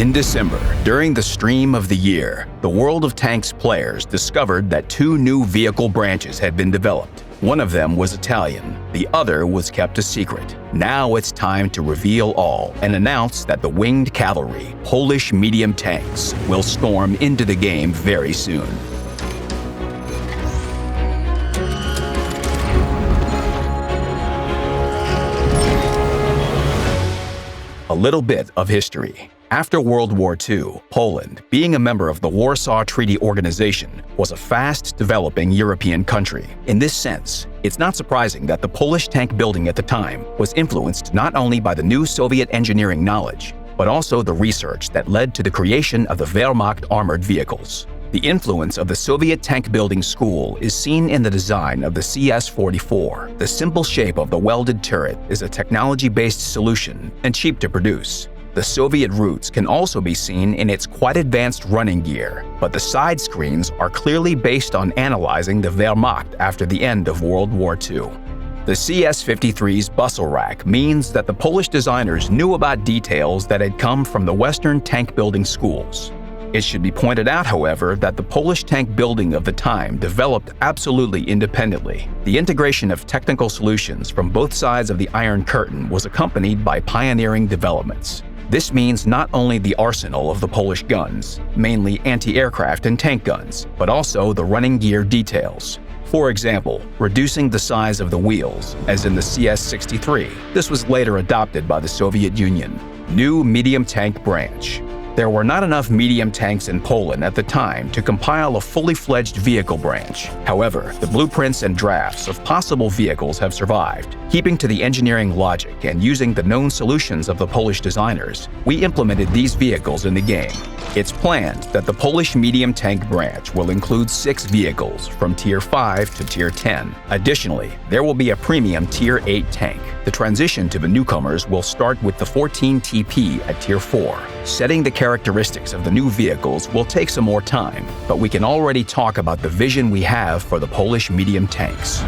In December, during the stream of the year, the World of Tanks players discovered that 2 new vehicle branches had been developed. One of them was Italian, the other was kept a secret. Now it's time to reveal all and announce that the winged cavalry, Polish medium tanks, will storm into the game very soon. A little bit of history. After World War II, Poland, being a member of the Warsaw Treaty Organization, was a fast-developing European country. In this sense, it's not surprising that the Polish tank building at the time was influenced not only by the new Soviet engineering knowledge, but also the research that led to the creation of the Wehrmacht armored vehicles. The influence of the Soviet tank-building school is seen in the design of the CS-44. The simple shape of the welded turret is a technology-based solution and cheap to produce. The Soviet roots can also be seen in its quite advanced running gear, but the side screens are clearly based on analyzing the Wehrmacht after the end of World War II. The CS-53's bustle rack means that the Polish designers knew about details that had come from the Western tank-building schools. It should be pointed out, however, that the Polish tank building of the time developed absolutely independently. The integration of technical solutions from both sides of the Iron Curtain was accompanied by pioneering developments. This means not only the arsenal of the Polish guns, mainly anti-aircraft and tank guns, but also the running gear details. For example, reducing the size of the wheels, as in the CS-63. This was later adopted by the Soviet Union. New medium tank branch. There were not enough medium tanks in Poland at the time to compile a fully fledged vehicle branch. However, the blueprints and drafts of possible vehicles have survived. Keeping to the engineering logic and using the known solutions of the Polish designers, we implemented these vehicles in the game. It's planned that the Polish medium tank branch will include 6 vehicles from Tier 5 to Tier 10. Additionally, there will be a premium Tier 8 tank. The transition to the newcomers will start with the 14 TP at Tier 4. Setting the characteristics of the new vehicles will take some more time, but we can already talk about the vision we have for the Polish medium tanks.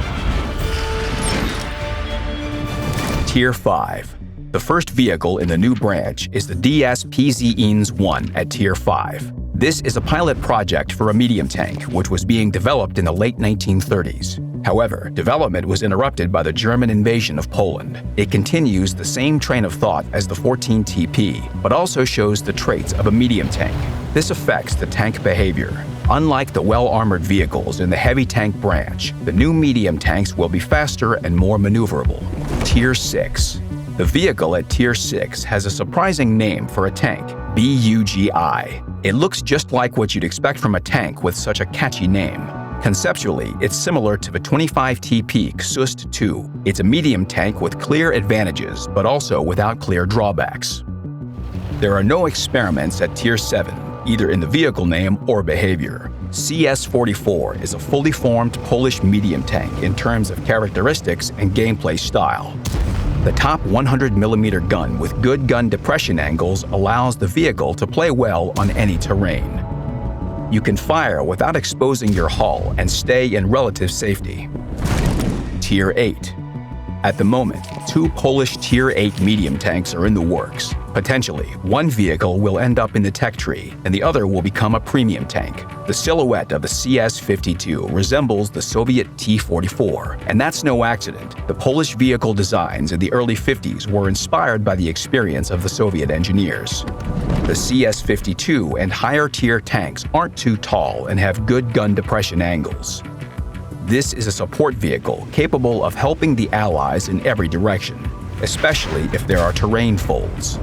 Tier 5. The first vehicle in the new branch is the DS-PZINS-1 at Tier 5. This is a pilot project for a medium tank, which was being developed in the late 1930s. However, development was interrupted by the German invasion of Poland. It continues the same train of thought as the 14 TP, but also shows the traits of a medium tank. This affects the tank behavior. Unlike the well-armored vehicles in the heavy tank branch, the new medium tanks will be faster and more maneuverable. Tier 6. The vehicle at Tier 6 has a surprising name for a tank, BUGI. It looks just like what you'd expect from a tank with such a catchy name. Conceptually, it's similar to the 25 TP KSUST 2. It's a medium tank with clear advantages, but also without clear drawbacks. There are no experiments at Tier 7, either in the vehicle name or behavior. CS-44 is a fully formed Polish medium tank in terms of characteristics and gameplay style. The top 100mm gun with good gun depression angles allows the vehicle to play well on any terrain. You can fire without exposing your hull and stay in relative safety. Tier 8. At the moment, 2 Polish Tier 8 medium tanks are in the works. Potentially, one vehicle will end up in the tech tree, and the other will become a premium tank. The silhouette of the CS-52 resembles the Soviet T-44, and that's no accident. The Polish vehicle designs in the early 50s were inspired by the experience of the Soviet engineers. The CS-52 and higher-tier tanks aren't too tall and have good gun depression angles. This is a support vehicle capable of helping the Allies in every direction, especially if there are terrain folds.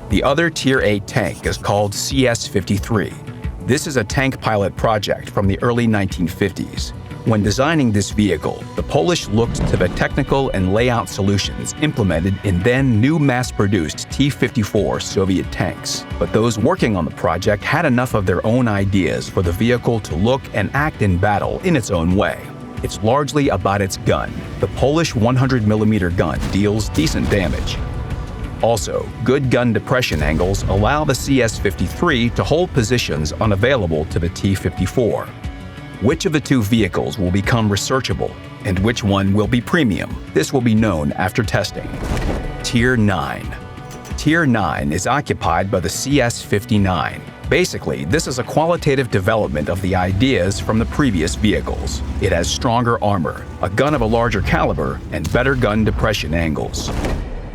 The other Tier 8 tank is called CS-53. This is a tank pilot project from the early 1950s. When designing this vehicle, the Polish looked to the technical and layout solutions implemented in then new mass-produced T-54 Soviet tanks. But those working on the project had enough of their own ideas for the vehicle to look and act in battle in its own way. It's largely about its gun. The Polish 100mm gun deals decent damage. Also, good gun depression angles allow the CS-53 to hold positions unavailable to the T-54. Which of the 2 vehicles will become researchable, and which one will be premium? This will be known after testing. Tier 9. Tier 9 is occupied by the CS-59. Basically, this is a qualitative development of the ideas from the previous vehicles. It has stronger armor, a gun of a larger caliber, and better gun depression angles.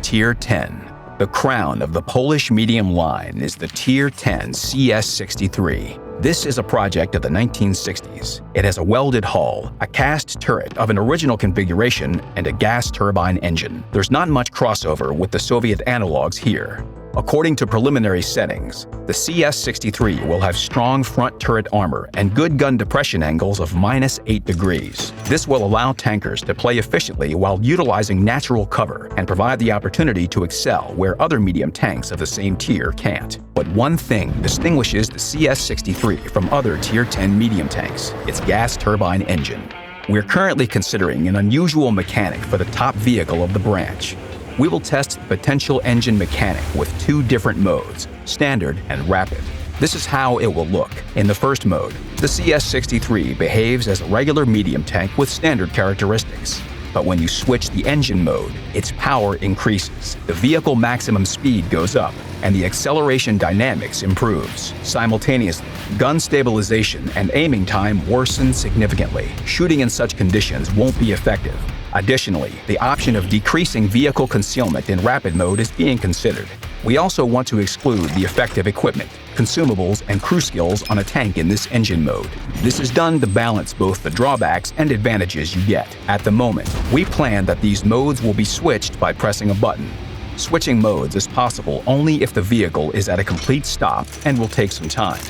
Tier 10. The crown of the Polish medium line is the Tier 10 CS-63. This is a project of the 1960s. It has a welded hull, a cast turret of an original configuration, and a gas turbine engine. There's not much crossover with the Soviet analogs here. According to preliminary settings, the CS-63 will have strong front turret armor and good gun depression angles of -8 degrees. This will allow tankers to play efficiently while utilizing natural cover and provide the opportunity to excel where other medium tanks of the same tier can't. But one thing distinguishes the CS-63 from other Tier 10 medium tanks: its gas turbine engine. We're currently considering an unusual mechanic for the top vehicle of the branch. We will test the potential engine mechanic with 2 different modes, standard and rapid. This is how it will look. In the first mode, the CS-63 behaves as a regular medium tank with standard characteristics. But when you switch the engine mode, its power increases, the vehicle maximum speed goes up, and the acceleration dynamics improves. Simultaneously, gun stabilization and aiming time worsen significantly. Shooting in such conditions won't be effective. Additionally, the option of decreasing vehicle concealment in rapid mode is being considered. We also want to exclude the effective equipment, consumables, and crew skills on a tank in this engine mode. This is done to balance both the drawbacks and advantages you get. At the moment, we plan that these modes will be switched by pressing a button. Switching modes is possible only if the vehicle is at a complete stop and will take some time.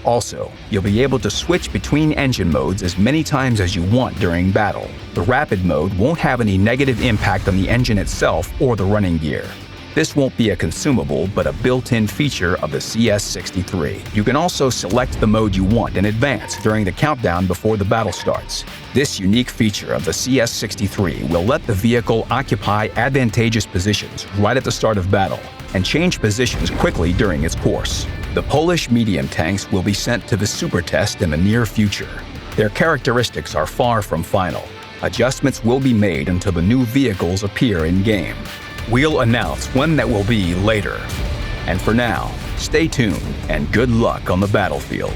Also, you'll be able to switch between engine modes as many times as you want during battle. The rapid mode won't have any negative impact on the engine itself or the running gear. This won't be a consumable, but a built-in feature of the CS-63. You can also select the mode you want in advance during the countdown before the battle starts. This unique feature of the CS-63 will let the vehicle occupy advantageous positions right at the start of battle and change positions quickly during its course. The Polish medium tanks will be sent to the super test in the near future. Their characteristics are far from final. Adjustments will be made until the new vehicles appear in-game. We'll announce when that will be later. And for now, stay tuned and good luck on the battlefield.